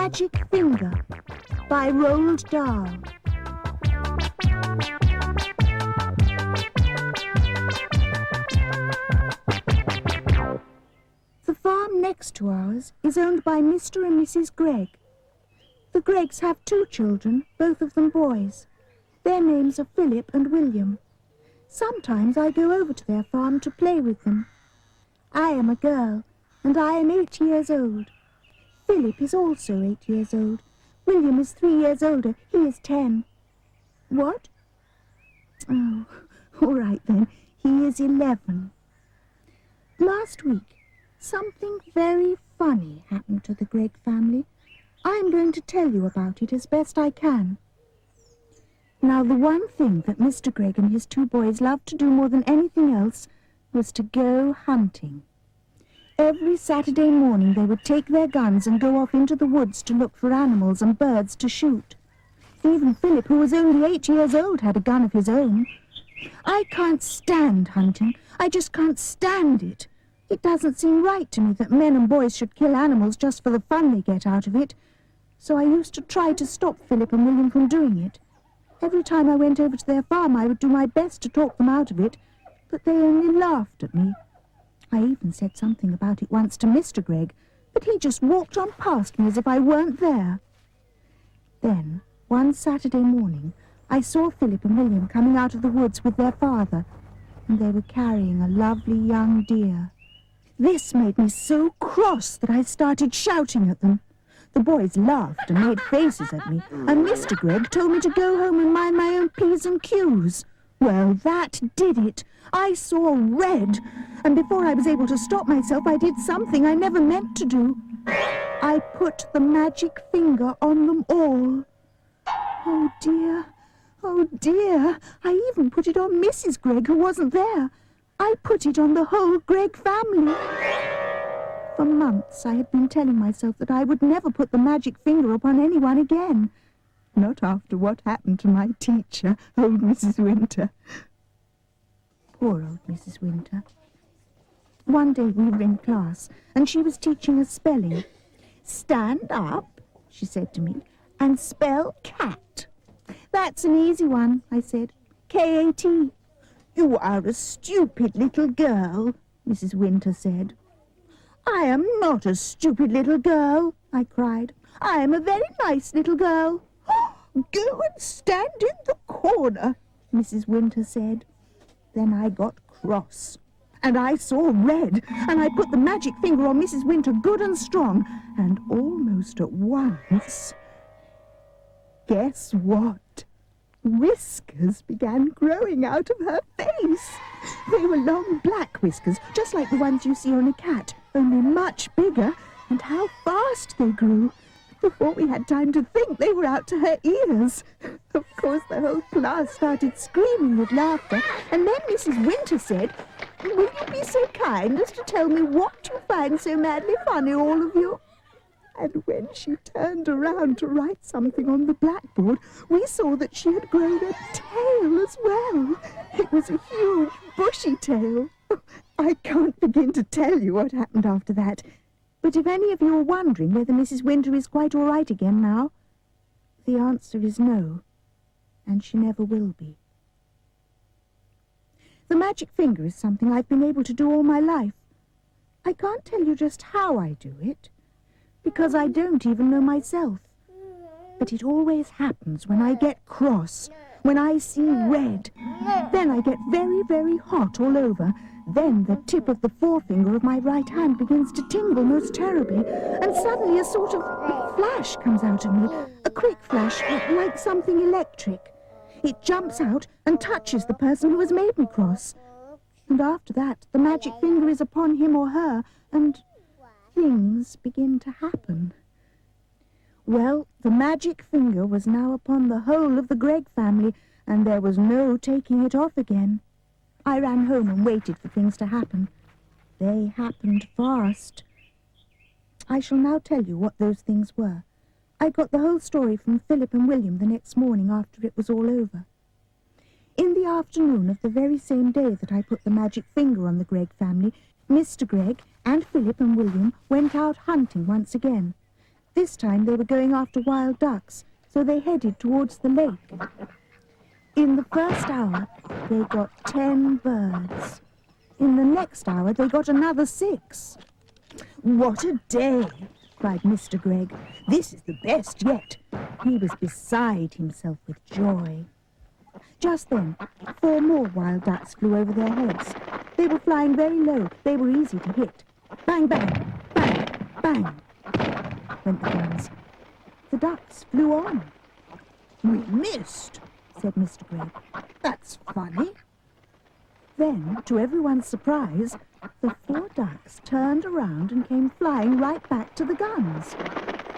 Magic Finger by Roald Dahl. The farm next to ours is owned by Mr. and Mrs. Gregg. The Greggs have 2 children, both of them boys. Their names are Philip and William. Sometimes I go over to their farm to play with them. I am a girl, and I am 8 years old. Philip is also 8 years old. William is 3 years older. He is 10. What? Oh, all right then. He is 11. Last week, something very funny happened to the Gregg family. I am going to tell you about it as best I can. Now, the one thing that Mr. Gregg and his 2 boys loved to do more than anything else was to go hunting. Every Saturday morning they would take their guns and go off into the woods to look for animals and birds to shoot. Even Philip, who was only 8 years old, had a gun of his own. I can't stand hunting. I just can't stand it. It doesn't seem right to me that men and boys should kill animals just for the fun they get out of it. So I used to try to stop Philip and William from doing it. Every time I went over to their farm, I would do my best to talk them out of it, but they only laughed at me. I even said something about it once to Mr. Gregg, but he just walked on past me as if I weren't there. Then, one Saturday morning, I saw Philip and William coming out of the woods with their father, and they were carrying a lovely young deer. This made me so cross that I started shouting at them. The boys laughed and made faces at me, and Mr. Gregg told me to go home and mind my own P's and Q's. Well, that did it. I saw red, and before I was able to stop myself, I did something I never meant to do. I put the magic finger on them all. Oh dear, I even put it on Mrs. Gregg, who wasn't there. I put it on the whole Gregg family. For months I had been telling myself that I would never put the magic finger upon anyone again. Not after what happened to my teacher, old Mrs. Winter. Poor old Mrs. Winter. One day we were in class, and she was teaching us spelling. "Stand up," she said to me, "and spell cat." "That's an easy one," I said. "K-A-T. "You are a stupid little girl," Mrs. Winter said. "I am not a stupid little girl," I cried. "I am a very nice little girl." "Go and stand in the corner," Mrs. Winter said. Then I got cross, and I saw red, and I put the magic finger on Mrs. Winter good and strong, and almost at once, guess what? Whiskers began growing out of her face. They were long black whiskers, just like the ones you see on a cat, only much bigger, and how fast they grew. Before we had time to think, they were out to her ears. Of course, the whole class started screaming with laughter, and then Mrs. Winter said, "Will you be so kind as to tell me what you find so madly funny, all of you?" And when she turned around to write something on the blackboard, we saw that she had grown a tail as well. It was a huge, bushy tail. I can't begin to tell you what happened after that. But if any of you are wondering whether Mrs. Winter is quite all right again now, the answer is no, and she never will be. The magic finger is something I've been able to do all my life. I can't tell you just how I do it, because I don't even know myself. But it always happens when I get cross, when I see red. Then I get very, very hot all over. Then the tip of the forefinger of my right hand begins to tingle most terribly, and suddenly a sort of flash comes out of me, a quick flash, like something electric. It jumps out and touches the person who has made me cross. And after that, the magic finger is upon him or her, and things begin to happen. Well, the magic finger was now upon the whole of the Gregg family, and there was no taking it off again. I ran home and waited for things to happen. They happened fast. I shall now tell you what those things were. I got the whole story from Philip and William the next morning after it was all over. In the afternoon of the very same day that I put the magic finger on the Gregg family, Mr. Gregg and Philip and William went out hunting once again. This time they were going after wild ducks, so they headed towards the lake. In the first hour, they got 10 birds. In the next hour, they got another 6. "What a day!" cried Mr. Gregg. "This is the best yet." He was beside himself with joy. Just then, 4 more wild ducks flew over their heads. They were flying very low. They were easy to hit. Bang, bang, bang, bang, went the guns. The ducks flew on. "We missed," said Mr. Gregg. "That's funny." Then, to everyone's surprise, the 4 ducks turned around and came flying right back to the guns.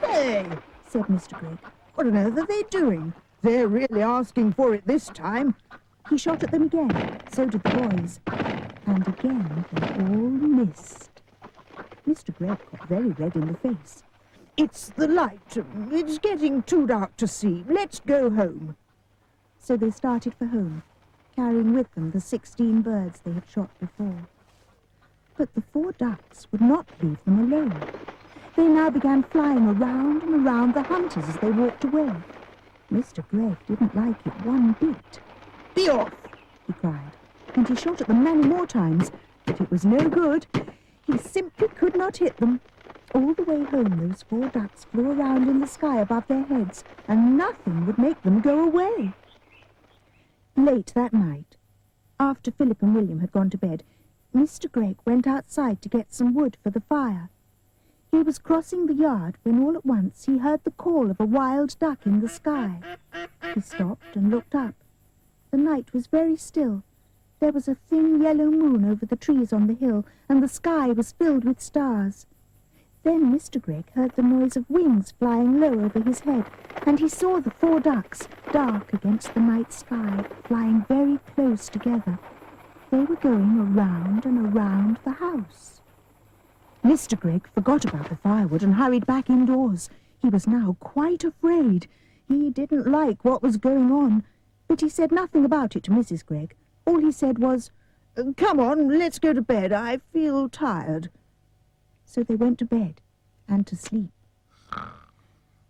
"Hey," said Mr. Gregg, "what on earth are they doing? They're really asking for it this time." He shot at them again, so did the boys, and again they all missed. Mr. Gregg got very red in the face. "It's the light. It's getting too dark to see. Let's go home." So they started for home, carrying with them the 16 birds they had shot before. But the 4 ducks would not leave them alone. They now began flying around and around the hunters as they walked away. Mr. Gregg didn't like it one bit. "Be off!" he cried, and he shot at them many more times, but it was no good. He simply could not hit them. All the way home, those 4 ducks flew around in the sky above their heads, and nothing would make them go away. Late that night, after Philip and William had gone to bed, Mr. Gregg went outside to get some wood for the fire. He was crossing the yard when all at once he heard the call of a wild duck in the sky. He stopped and looked up. The night was very still. There was a thin yellow moon over the trees on the hill, and the sky was filled with stars. Then Mr. Gregg heard the noise of wings flying low over his head, and he saw the 4 ducks, dark against the night sky, flying very close together. They were going around and around the house. Mr. Gregg forgot about the firewood and hurried back indoors. He was now quite afraid. He didn't like what was going on, but he said nothing about it to Mrs. Gregg. All he said was, "Come on, let's go to bed. I feel tired." So they went to bed and to sleep.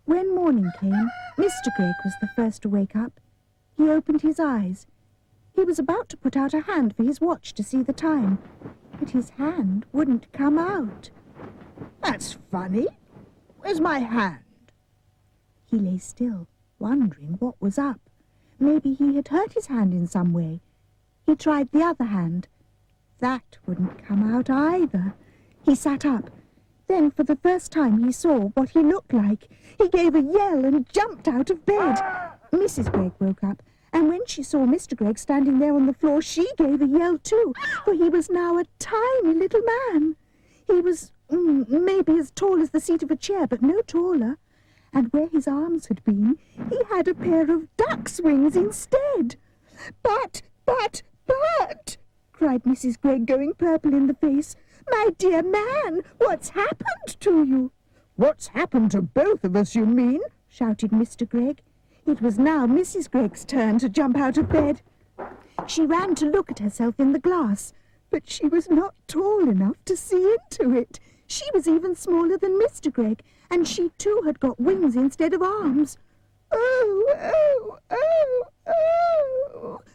When morning came, Mr. Gregg was the first to wake up. He opened his eyes. He was about to put out a hand for his watch to see the time, but his hand wouldn't come out. "That's funny. Where's my hand?" He lay still, wondering what was up. Maybe he had hurt his hand in some way. He tried the other hand. That wouldn't come out either. He sat up. Then, for the first time, he saw what he looked like. He gave a yell and jumped out of bed. Mrs. Gregg woke up, and when she saw Mr. Gregg standing there on the floor, she gave a yell too, for he was now a tiny little man. He was maybe as tall as the seat of a chair, but no taller. And where his arms had been, he had a pair of duck's wings instead. But, cried Mrs. Gregg, going purple in the face. "My dear man, what's happened to you?" "What's happened to both of us, you mean?" shouted Mr. Gregg. It was now Mrs. Gregg's turn to jump out of bed. She ran to look at herself in the glass, but she was not tall enough to see into it. She was even smaller than Mr. Gregg, and she too had got wings instead of arms. Oh,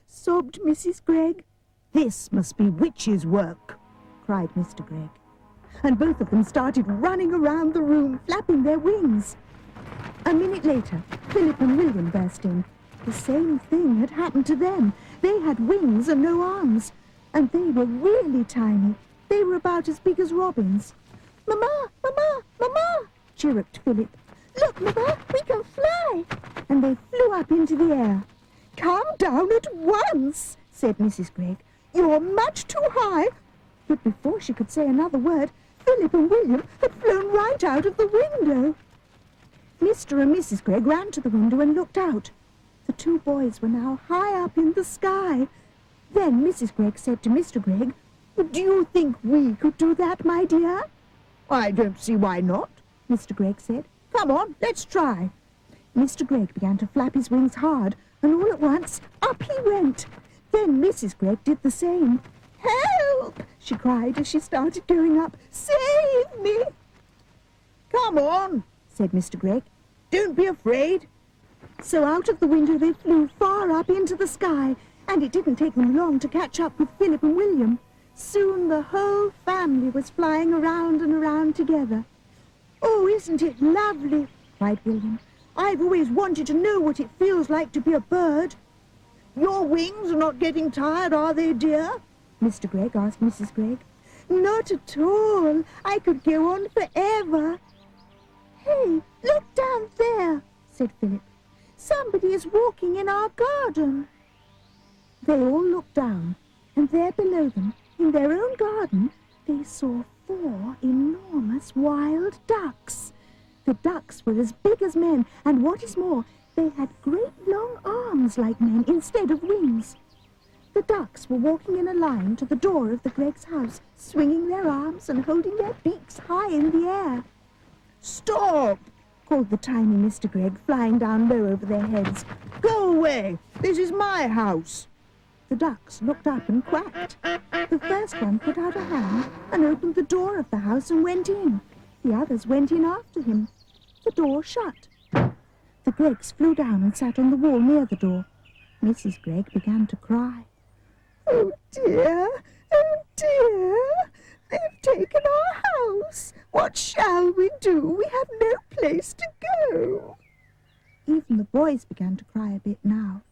sobbed Mrs. Gregg. "This must be witches' work," cried Mr. Gregg. And both of them started running around the room, flapping their wings. A minute later, Philip and William burst in. The same thing had happened to them. They had wings and no arms, and they were really tiny. They were about as big as robins. "Mamma, Mamma, Mamma," chirruped Philip. "Look, Mamma, we can fly!" And they flew up into the air. "Come down at once," said Mrs. Gregg. "You're much too high." But before she could say another word, Philip and William had flown right out of the window. Mr. and Mrs. Gregg ran to the window and looked out. The 2 boys were now high up in the sky. Then Mrs. Gregg said to Mr. Gregg, "Do you think we could do that, my dear?" "I don't see why not," Mr. Gregg said. "Come on, let's try." Mr. Gregg began to flap his wings hard, and all at once, up he went. Then Mrs. Gregg did the same. "Help!" she cried as she started going up. "Save me!" "Come on," said Mr. Gregg. "Don't be afraid." So out of the window they flew far up into the sky, and it didn't take them long to catch up with Philip and William. Soon the whole family was flying around and around together. "Oh, isn't it lovely?" cried William. "I've always wanted to know what it feels like to be a bird." "Your wings are not getting tired, are they, dear?" Mr. Gregg asked Mrs. Gregg. "Not at all. I could go on forever." "Hey, look down there," said Philip. "Somebody is walking in our garden." They all looked down, and there below them, in their own garden, they saw 4 enormous wild ducks. The ducks were as big as men, and what is more, they had great long arms like men instead of wings. The ducks were walking in a line to the door of the Greggs' house, swinging their arms and holding their beaks high in the air. "Stop!" called the tiny Mr. Gregg, flying down low over their heads. "Go away! This is my house!" The ducks looked up and quacked. The first one put out a hand and opened the door of the house and went in. The others went in after him. The door shut. The Greggs flew down and sat on the wall near the door. Mrs. Gregg began to cry. "Oh dear, oh dear, they've taken our house. What shall we do? We have no place to go." Even the boys began to cry a bit now.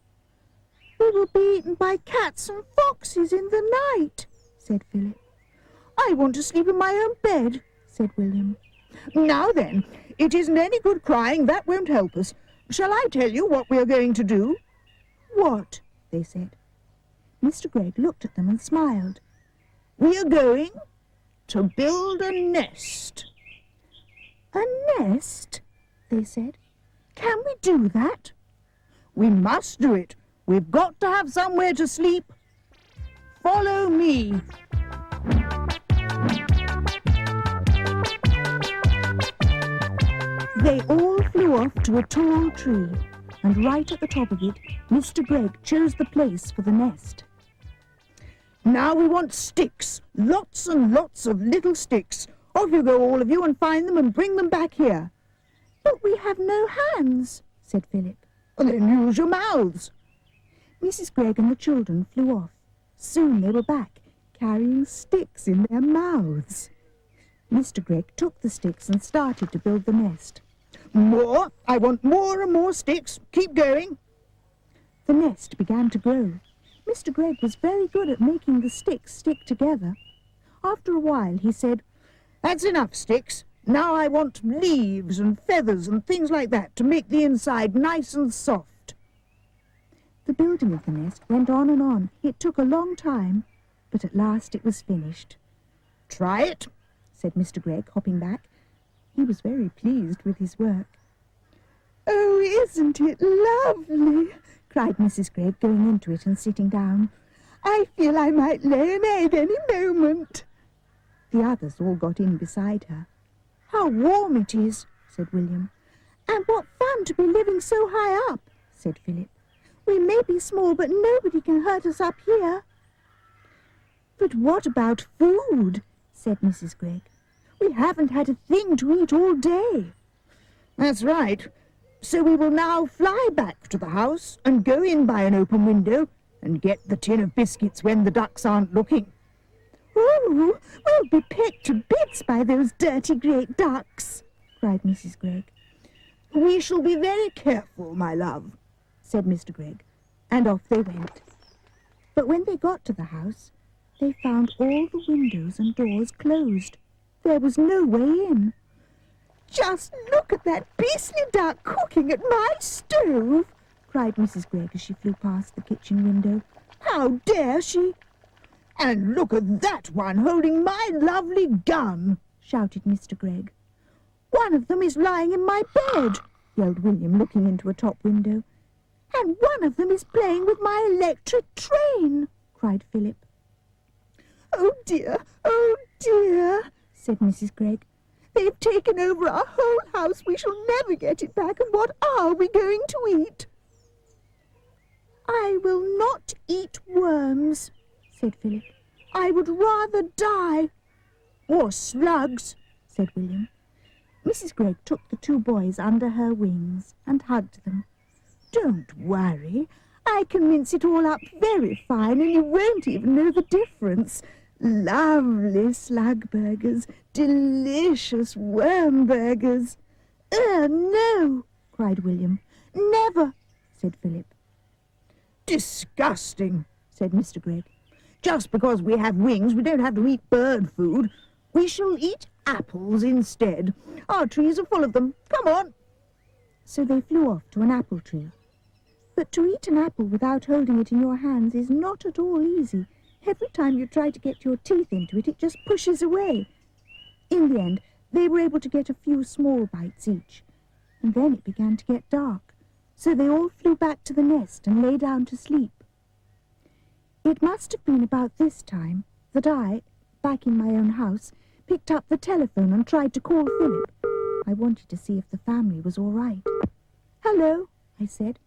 "We will be eaten by cats and foxes in the night," said Philip. "I want to sleep in my own bed," said William. "Now then, it isn't any good crying. That won't help us. Shall I tell you what we are going to do?" "What?" they said. Mr. Gregg looked at them and smiled. "We are going to build a nest." "A nest?" they said. "Can we do that?" "We must do it. We've got to have somewhere to sleep. Follow me." They all flew off to a tall tree, and right at the top of it, Mr. Gregg chose the place for the nest. "Now we want sticks, lots and lots of little sticks. Off you go, all of you, and find them and bring them back here." "But we have no hands," said Philip. "Then use your mouths." Mrs. Gregg and the children flew off. Soon they were back, carrying sticks in their mouths. Mr. Gregg took the sticks and started to build the nest. "More! I want more and more sticks. Keep going." The nest began to grow. Mr. Gregg was very good at making the sticks stick together. After a while he said, "That's enough sticks. Now I want leaves and feathers and things like that to make the inside nice and soft." The building of the nest went on and on. It took a long time, but at last it was finished. "Try it," said Mr. Gregg, hopping back. He was very pleased with his work. "Oh, isn't it lovely?" cried Mrs. Gregg, going into it and sitting down. "I feel I might lay an egg any moment." The others all got in beside her. "How warm it is," said William. "And what fun to be living so high up," said Philip. "We may be small, but nobody can hurt us up here." "But what about food?" said Mrs. Gregg. "We haven't had a thing to eat all day." "That's right. So we will now fly back to the house and go in by an open window and get the tin of biscuits when the ducks aren't looking." "Oh, we'll be pecked to bits by those dirty great ducks," cried Mrs. Gregg. "We shall be very careful, my love," said Mr. Gregg, and off they went. But when they got to the house, they found all the windows and doors closed. There was no way in. "Just look at that beastly duck cooking at my stove," cried Mrs. Gregg as she flew past the kitchen window. "How dare she!" "And look at that one holding my lovely gun," shouted Mr. Gregg. "One of them is lying in my bed," yelled William, looking into a top window. "And one of them is playing with my electric train," cried Philip. "Oh dear, said Mrs. Gregg. "They've taken over our whole house. We shall never get it back, and what are we going to eat?" "I will not eat worms," said Philip. "I would rather die." "Or slugs," said William. Mrs. Gregg took the two boys under her wings and hugged them. "Don't worry. I can mince it all up very fine and you won't even know the difference. Lovely slug burgers, delicious worm burgers." No," cried William. "Never," said Philip. "Disgusting," said Mr. Gregg. "Just because we have wings, we don't have to eat bird food. We shall eat apples instead. Our trees are full of them. Come on." So they flew off to an apple tree. But to eat an apple without holding it in your hands is not at all easy. Every time you try to get your teeth into it, it just pushes away. In the end, they were able to get a few small bites each, and then it began to get dark, so they all flew back to the nest and lay down to sleep. It must have been about this time that I, back in my own house, picked up the telephone and tried to call Philip. I wanted to see if the family was all right. "Hello," I said.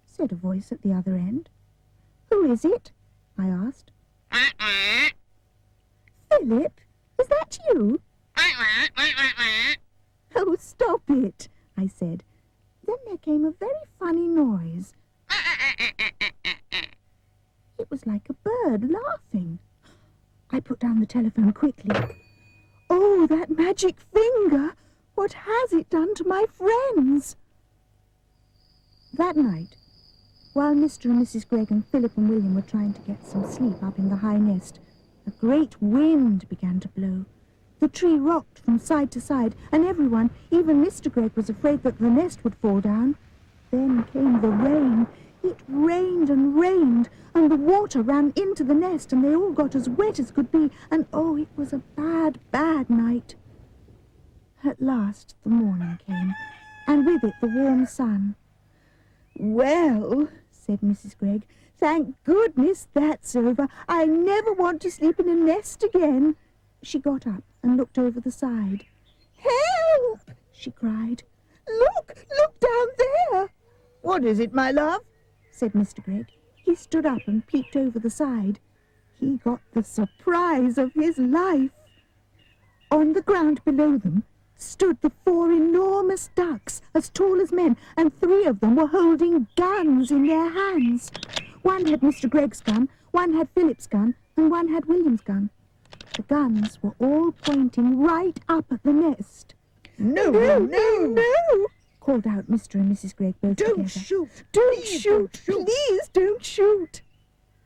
Said a voice at the other end. "Who is it?" I asked. "Philip, is that you?" "Oh, stop it," I said. Then there came a very funny noise. It was like a bird laughing. I put down the telephone quickly. "Oh, that magic finger! What has it done to my friends?" That night, while Mr. and Mrs. Gregg and Philip and William were trying to get some sleep up in the high nest, a great wind began to blow. The tree rocked from side to side, and everyone, even Mr. Gregg, was afraid that the nest would fall down. Then came the rain. It rained and rained, and the water ran into the nest, and they all got as wet as could be, and oh, it was a bad, bad night. At last the morning came, and with it the warm sun. "Well," said Mrs. Gregg, "thank goodness that's over. I never want to sleep in a nest again." She got up and looked over the side. "Help!" she cried. Look down there." "What is it, my love?" said Mr. Gregg. He stood up and peeked over the side. He got the surprise of his life. On the ground below them stood the 4 enormous ducks, as tall as men, and 3 of them were holding guns in their hands. One had Mr. Gregg's gun, one had Philip's gun, and one had William's gun. The guns were all pointing right up at the nest. No, called out Mr. and Mrs. Gregg both together. Don't shoot! Please don't shoot!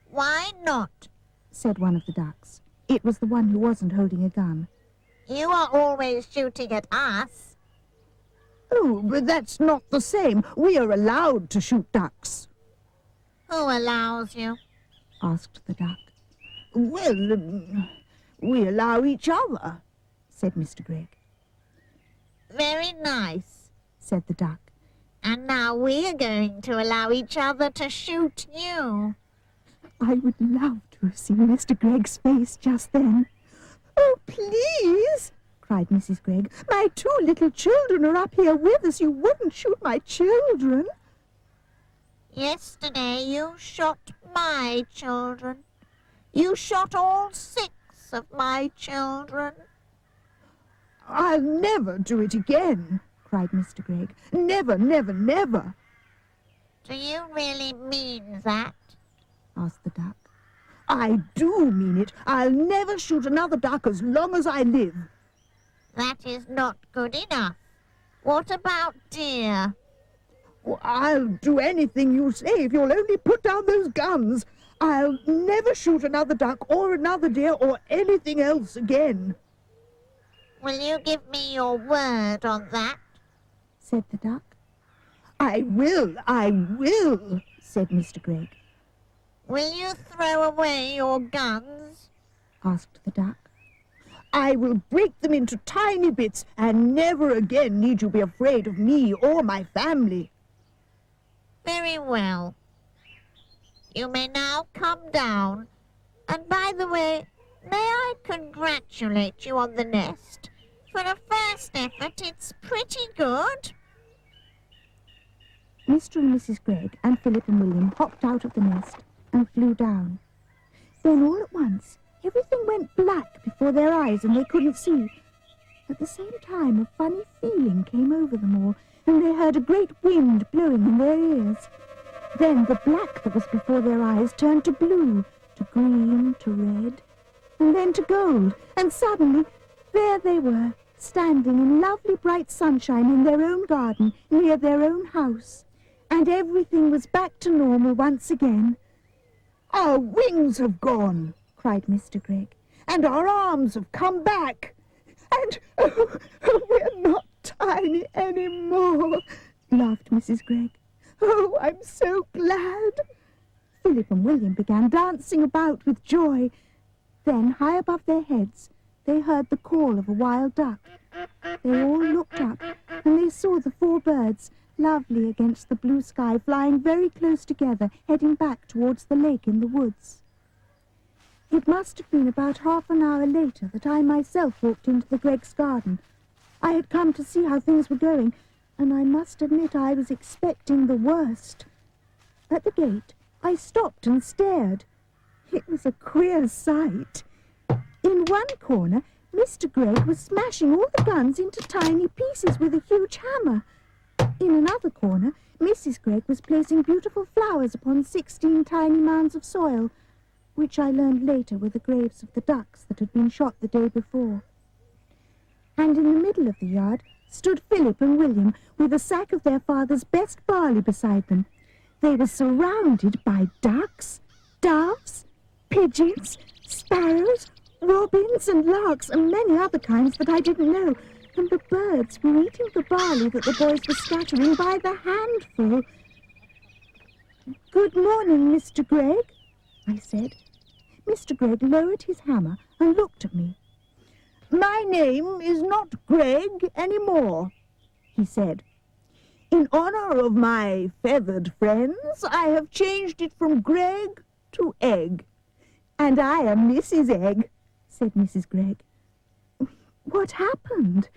"Why not?" said one of the ducks. It was the one who wasn't holding a gun. "You are always shooting at us." "Oh, but that's not the same. We are allowed to shoot ducks." "Who allows you?" asked the duck. "Well, we allow each other," said Mr. Gregg. "Very nice," said the duck. "And now we're going to allow each other to shoot you." I would love to have seen Mr. Gregg's face just then. "Oh, please," cried Mrs. Gregg. "My 2 little children are up here with us. You wouldn't shoot my children." "Yesterday you shot my children. You shot all 6 of my children." "I'll never do it again," cried Mr. Gregg. "Never, never, never." "Do you really mean that?" asked the duck. "I do mean it. I'll never shoot another duck as long as I live." "That is not good enough. What about deer?" "I'll do anything you say if you'll only put down those guns. I'll never shoot another duck or another deer or anything else again." "Will you give me your word on that?" said the duck. I will, said Mr. Gregg. "Will you throw away your guns?" asked the duck. "I will break them into tiny bits, and never again need you be afraid of me or my family." "Very well. You may now come down. And by the way, may I congratulate you on the nest? For a first effort, it's pretty good." Mr. and Mrs. Gregg and Philip and William hopped out of the nest and flew down. Then all at once, everything went black before their eyes and they couldn't see. At the same time, a funny feeling came over them all, and they heard a great wind blowing in their ears. Then the black that was before their eyes turned to blue, to green, to red, and then to gold, and suddenly there they were, standing in lovely bright sunshine in their own garden, near their own house. And everything was back to normal once again. "Our wings have gone," cried Mr. Gregg, "and our arms have come back. And we're not tiny anymore," laughed Mrs. Gregg. "Oh, I'm so glad." Philip and William began dancing about with joy. Then, high above their heads, they heard the call of a wild duck. They all looked up, and they saw the 4 birds, lovely against the blue sky, flying very close together, heading back towards the lake in the woods. It must have been about half an hour later that I myself walked into the Greggs' garden. I had come to see how things were going, and I must admit I was expecting the worst. At the gate, I stopped and stared. It was a queer sight. In one corner, Mr. Gregg was smashing all the guns into tiny pieces with a huge hammer. In another corner, Mrs. Gregg was placing beautiful flowers upon 16 tiny mounds of soil, which I learned later were the graves of the ducks that had been shot the day before. And in the middle of the yard stood Philip and William with a sack of their father's best barley beside them. They were surrounded by ducks, doves, pigeons, sparrows, robins and larks, and many other kinds that I didn't know. And the birds were eating the barley that the boys were scattering by the handful. "Good morning, Mr. Gregg," I said. Mr. Gregg lowered his hammer and looked at me. "My name is not Gregg any more," he said. "In honor of my feathered friends, I have changed it from Gregg to Egg." "And I am Mrs. Egg," said Mrs. Gregg. "What happened?"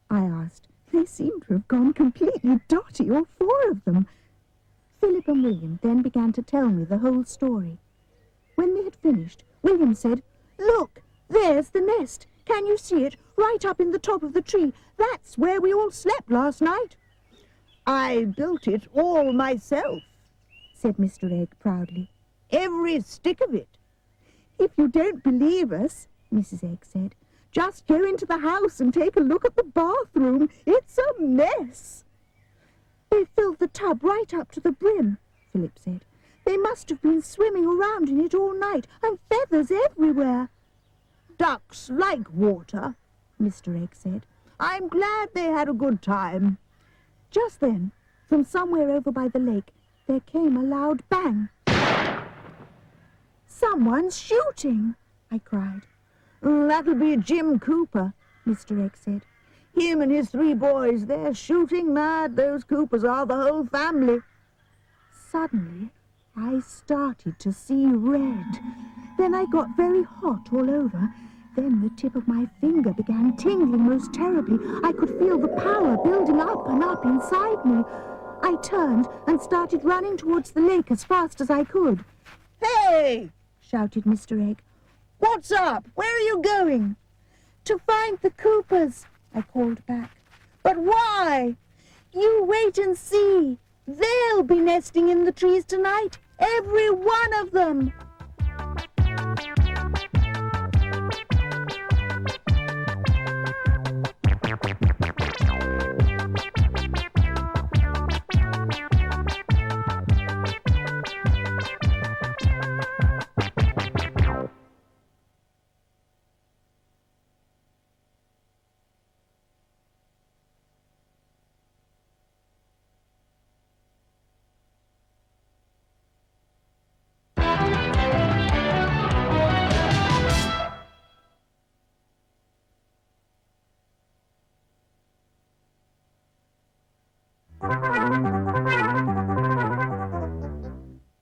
I asked. They seemed to have gone completely dotty, all 4 of them. Philip and William then began to tell me the whole story. When they had finished, William said, "Look, there's the nest. Can you see it? Right up in the top of the tree. That's where we all slept last night." "I built it all myself," said Mr. Egg proudly. "Every stick of it." "If you don't believe us," Mrs. Egg said, "just go into the house and take a look at the bathroom. It's a mess." "They filled the tub right up to the brim," Philip said. "They must have been swimming around in it all night, and feathers everywhere." "Ducks like water," Mr. Egg said. "I'm glad they had a good time." Just then, from somewhere over by the lake, there came a loud bang. "Someone's shooting!" I cried. "That'll be Jim Cooper," Mr. Egg said. "Him and his 3 boys, they're shooting mad. Those Coopers are, the whole family." Suddenly, I started to see red. Then I got very hot all over. Then the tip of my finger began tingling most terribly. I could feel the power building up and up inside me. I turned and started running towards the lake as fast as I could. "Hey!" shouted Mr. Egg. "What's up? Where are you going?" "To find the Coopers," I called back. "But why?" "You wait and see. They'll be nesting in the trees tonight, every one of them."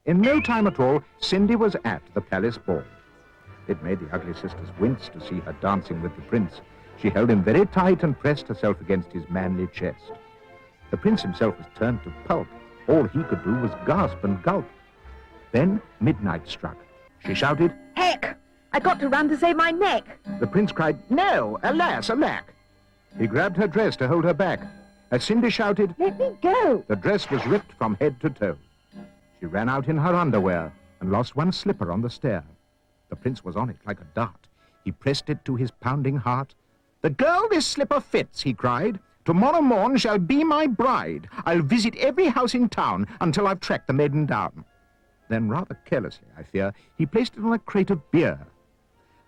In no time at all, Cindy was at the palace ball. It made the ugly sisters wince to see her dancing with the prince. She held him very tight and pressed herself against his manly chest. The prince himself was turned to pulp. All he could do was gasp and gulp. Then midnight struck. She shouted, "Heck! I got to run to save my neck." The prince cried, "No, alas, alack!" He grabbed her dress to hold her back. As Cindy shouted, Let me go. the dress was ripped from head to toe. She ran out in her underwear and lost one slipper on the stair. The prince was on it like a dart. He pressed it to his pounding heart. "The girl this slipper fits," he cried, "tomorrow morn shall be my bride. I'll visit every house in town until I've tracked the maiden down." Then, rather carelessly, I fear, he placed it on a crate of beer.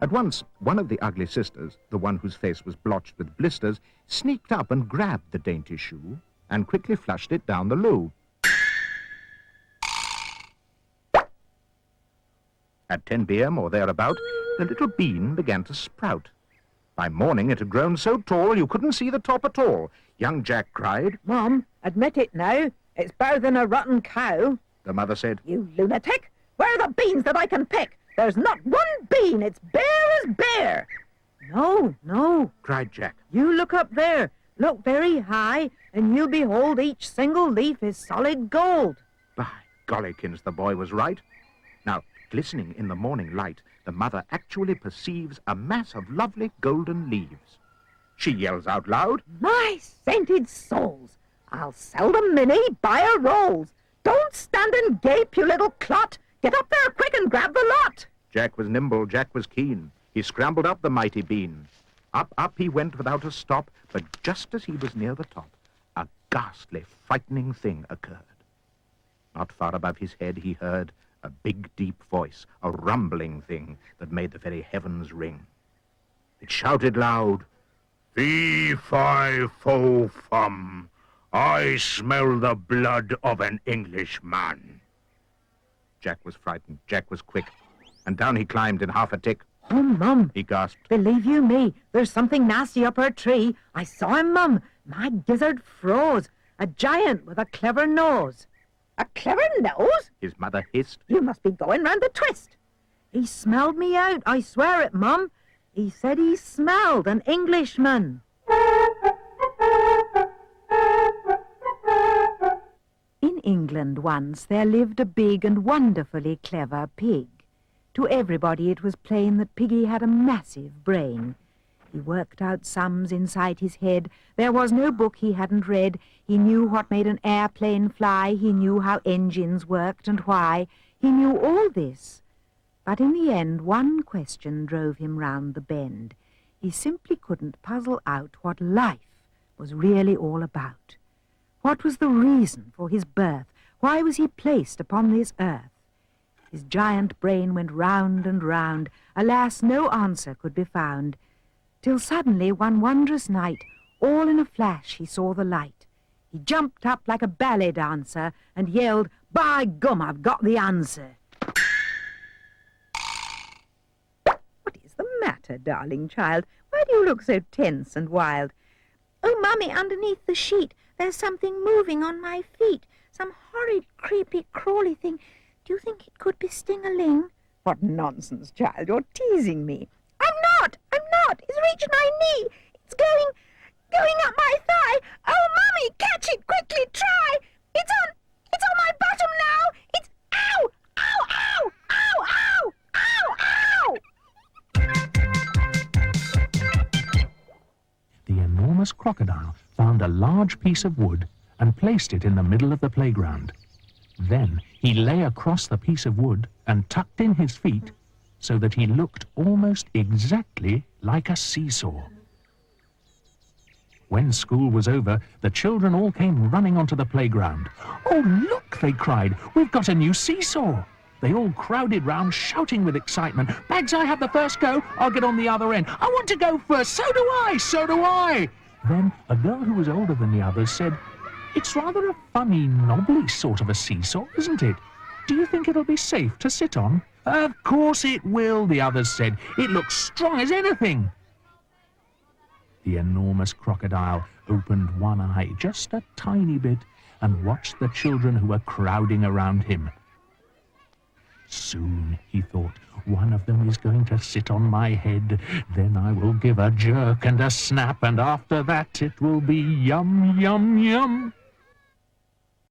At once, one of the ugly sisters, the one whose face was blotched with blisters, sneaked up and grabbed the dainty shoe and quickly flushed it down the loo. At 10 p.m. or thereabout, the little bean began to sprout. By morning it had grown so tall you couldn't see the top at all. Young Jack cried. Mum, admit it now. It's better than a rotten cow. The mother said, You lunatic! Where are the beans that I can pick? There's not one bean. It's bare as bare. No, no, cried Jack. you look up there. Look very high, and you'll behold each single leaf is solid gold. By gollykins, the boy was right. Now, glistening in the morning light, the mother actually perceives a mass of lovely golden leaves. She yells out loud, My scented souls! I'll sell them, Minnie, buy her rolls. Don't stand and gape, you little clot. Get up there quick and grab the lot. Jack was nimble, Jack was keen. He scrambled up the mighty bean. Up, up he went without a stop, but just as he was near the top, a ghastly, frightening thing occurred. Not far above his head he heard a big, deep voice, a rumbling thing that made the very heavens ring. It shouted loud, "Fee, fi, fo, fum. I smell the blood of an Englishman." Jack was frightened. Jack was quick. And down he climbed in half a tick. Oh, Mum, He gasped. believe you me, there's something nasty up her tree. I saw him, Mum. My gizzard froze. A giant with a clever nose. A clever nose? His mother hissed. You must be going round the twist. He smelled me out, I swear it, Mum. He said he smelled an Englishman. In England once there lived a big and wonderfully clever pig. To everybody it was plain that Piggy had a massive brain. He worked out sums inside his head. There was no book he hadn't read. He knew what made an airplane fly. He knew how engines worked and why. He knew all this. But in the end, one question drove him round the bend. He simply couldn't puzzle out what life was really all about. What was the reason for his birth? Why was he placed upon this earth? His giant brain went round and round. Alas, no answer could be found. Till suddenly, one wondrous night, all in a flash he saw the light. He jumped up like a ballet dancer and yelled, "By gum, I've got the answer." What is the matter, darling child? Why do you look so tense and wild? Oh, Mummy, underneath the sheet, there's something moving on my feet. Some horrid, creepy, crawly thing. Do you think it could be Sting-a-ling? What nonsense, child, you're teasing me. I'm not! It's reached my knee. It's going up my thigh. Oh, Mummy, catch it, quickly, try. It's on my bottom now. It's, ow, ow, ow, ow, ow, ow, ow. The enormous crocodile found a large piece of wood and placed it in the middle of the playground. Then he lay across the piece of wood and tucked in his feet so that he looked almost exactly like a seesaw. When school was over, the children all came running onto the playground. "Oh, look," they cried, "we've got a new seesaw." They all crowded round, shouting with excitement, "Bags, I have the first go. I'll get on the other end. I want to go first. So do I, so do I." Then a girl who was older than the others said, "It's rather a funny, knobbly sort of a seesaw, isn't it? Do you think it'll be safe to sit on?" "Of course it will," the others said. "It looks strong as anything." The enormous crocodile opened one eye just a tiny bit and watched the children who were crowding around him. "Soon," he thought, "one of them is going to sit on my head. Then I will give a jerk and a snap, and after that it will be yum, yum, yum."